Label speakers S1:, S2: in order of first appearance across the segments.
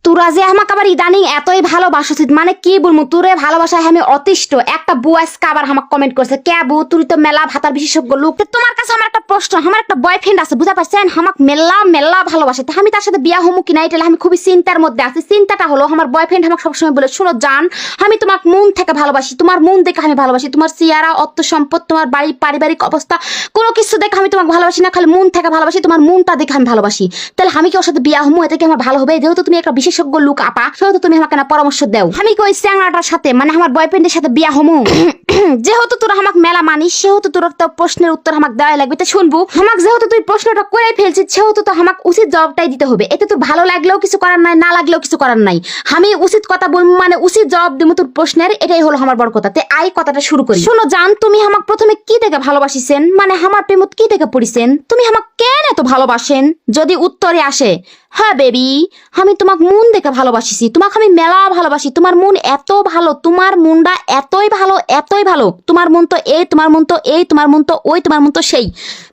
S1: তোরা যে আমাকে আবার ইদানিং এতই ভালোবাসছিস, মানে কি বলবো, তোরে ভালোবাসায় আমি অতিষ্ঠ। একটা বউ আজকে আবার আমাকে কমেন্ট করছে, কে বউ তুই তো মেলা ভাতার বিশেষজ্ঞ লোক, তোমার কাছে আমার একটা প্রশ্ন, আমার একটা বয়ফ্রেন্ড আছে, বুঝা পারছেন, আমাকে মেলা মেলা ভালোবাসে, তো আমি তার সাথে বিয়া হমু কিনা এটা আমি খুবই চিন্তার মধ্যে আছি। চিন্তাটা হলো আমার বয়ফ্রেন্ড আমাকে সবসময় বলে, শুনো জান, আমি তোমাকে মন থেকে ভালোবাসি, তোমার মন দেখে আমি ভালোবাসি, তোমার চেহারা, অর্থ সম্পদ, তোমার বাড়ি পারিবারিক অবস্থা কোনো কিছু দেখে আমি তোমাকে ভালোবাসি না, খালি মন থেকে ভালোবাসি, তোমার মনটা দেখে আমি ভালোবাসি। তাহলে আমি কি ওর সাথে বিয়া হমু, এটা কি আমার ভালো হবে? যেহেতু তুমি একটা বিশেষজ্ঞ লোক আপা, সেহেতু তুমি আমাকে না পরামর্শ দাও, আমি কি ওই চ্যাংড়াটার সাথে মানে আমার বয়ফ্রেন্ডের সাথে বিয়া হমু? যেহেতু তোরা আমাকে মেলা মানিস, সেহেতু তোর তো প্রশ্নের উত্তর আমাকে দেওয়াই লাগবে। তো শুনবো, আমাকে যেহেতু তুই প্রশ্নটা করে ফেলছিস, সেহেতু তো আমাকে উচিত জবাবটাই দিতে হবে। এতে তোর ভালো লাগলেও কিছু করার নাই, না লাগলেও কিছু করার নাই, আমি উচিত কথা বলবো, মানে উচিত জবাব দিব তোর প্রশ্নের, এটাই হলো আমার বড় কথা। তে আই কথাটা শুরু করি। শোনো জান, তুমি আমাকে প্রথমে কি দেখে ভালোবাসিছেন, মানে আমার প্রেমত কি দেখে পড়িছেন, তুমি আমাকে কেন এত ভালোবাসেন? যদি উত্তরে আসে হ্যাঁ বেবি, আমি তোমাকে মন দেখে ভালোবাসিছি, তোমাকে আমি মেলা ভালোবাসি, তোমার মন এত ভালো, তোমার মনটা এতই ভালো, এতই ভালো, তোমার মন তো এই, তোমার মন তো এই, তোমার মন তো ওই, তোমার মন তো সেই।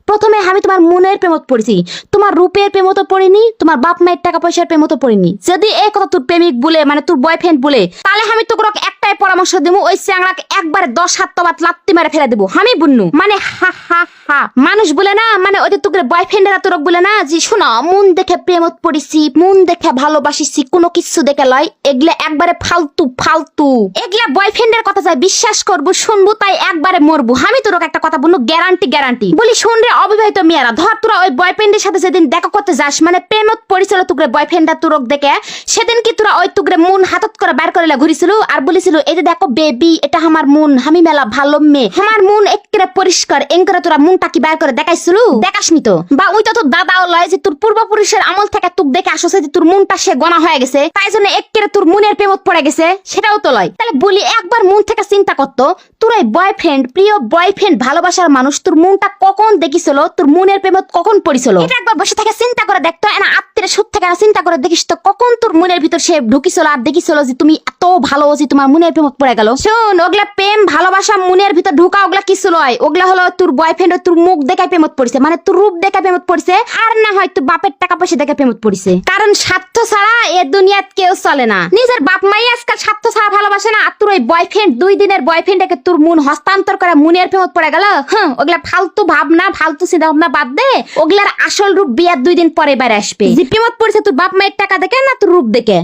S1: প্রথমে আমি তোমার মনের প্রেমত পড়েছি, তোমার রূপের প্রেমত পড়িনি, তোমার বাপ মায়ের টাকা পয়সার প্রেমত পড়িনি। যদি এই কথা তোর প্রেমিক বলে, মানে তোর বয়ফ্রেন্ড বলে, তাহলে আমি তোকে একটাই পরামর্শ দেবো, ওই চ্যাংড়াকে একবারে 10 হাত তবাত লাত্তি মেরে ফেলে দেবো, আমি বুনু। মানে হা হা হা, মানুষ বলে না, মানে ওই যে তোকে বয়ফ্রেন্ডেরা তোর বলে না যে শোনো মন দেখে প্রেমত পড়িছি, মন দেখে ভালোবাসিছি, কোনো কিছু দেখে লয়, এগুলা একবারে ফালতু ফালতু, এগুলা বয়ফ্রেন্ডের কথা যাই বিশ্বাস করবো শুনবো তাই একবারে মরবো। আমি তোর একটা কথা বলবো, গ্যারান্টি গ্যারান্টি বলি, শোন রে অবিবাহিত মেয়েরা, ধর তোরা ওই বয়ফ্রেন্ডের সাথে যেদিন দেখা করতে যাস, মানে প্রেমত পড়িছিল তোকে বয়ফ্রেন্ডটা তোরক দেখে, সেদিন কি তোরা ওই তোকে মন হাতত করে বার করে ঘুরিছিল আর বলেছিল এই যে দেখো বেবি, এটা আমার মন, আমি মেলা ভালো মেয়ে, আমার মন একেবারে পরিষ্কার, এনকরে তোরা মনটা কি বার করে দেখাইছিল? দেখাসনি তো, বা ওইটা তো দাদাও লয় যে তোর পূর্বপুরুষের আমল থেকে তুক দেখে আসছে যে তোর মনটা সে গনা হয়ে গেছে, তাই জন্য একেবারে তোর মনের প্রেমত পড়ে গেছে, সেটাও তো লয়। তাহলে বলি একবার মন থেকে চিন্তা করতো, তোর এই বয়ফ্রেন্ড, প্রিয় বয়ফ্রেন্ড, ভালোবাসার মানুষ, তোর মনটা কখন দেখিছিল, তোর মনের প্রেমত কখন পড়িছিল, এটা একবার বসে থেকে চিন্তা করে দেখতো, না আত্মীয় সুদ থেকে চিন্তা করে দেখিস তো কখন তোর মনের ভিতর সে ঢুকিছিল আর দেখিছিল যে তুমি এত ভালো যে তোমার মনের প্রেমত পড়ে গেল। শোন, ওগুলা প্রেম ভালোবাসা মনের ভিতর ঢুকা ওগুলা কিছু লয়, ওগুলা হলো তোর বয়ফ্রেন্ড তোর মুখ দেখে প্রেমত পড়িছে, মানে তোর রূপ দেখে প্রেমত পড়িছে, আর না হয় তোর বাপের টাকা পয়সা দেখে প্রেমত পড়িছে। কারণ স্বার্থ ছাড়া এ দুনিয়াত কেউ চলে না, নিজের বাপ মাই আজকাল স্বার্থ ছাড়া ভালোবাসে না, আর তোর ওই বয়ফ্রেন্ড 2 দিনের বয়ফ্রেন্ডকে তোর মন হস্তান্তর করে মনের প্রেমত পড়ে গেল। হ্যাঁ, ওগুলা ফালতু ভাবনা, ফালতু চিন্তা ভাবনা বাদ দে, ওগুলার আসল রূপ বিয়ার 2 দিন পরে বাইরে আসবে। যে প্রেমত পড়িছে তোর বাপ মায়ের টাকা দেখে না তোর রূপ দেখে।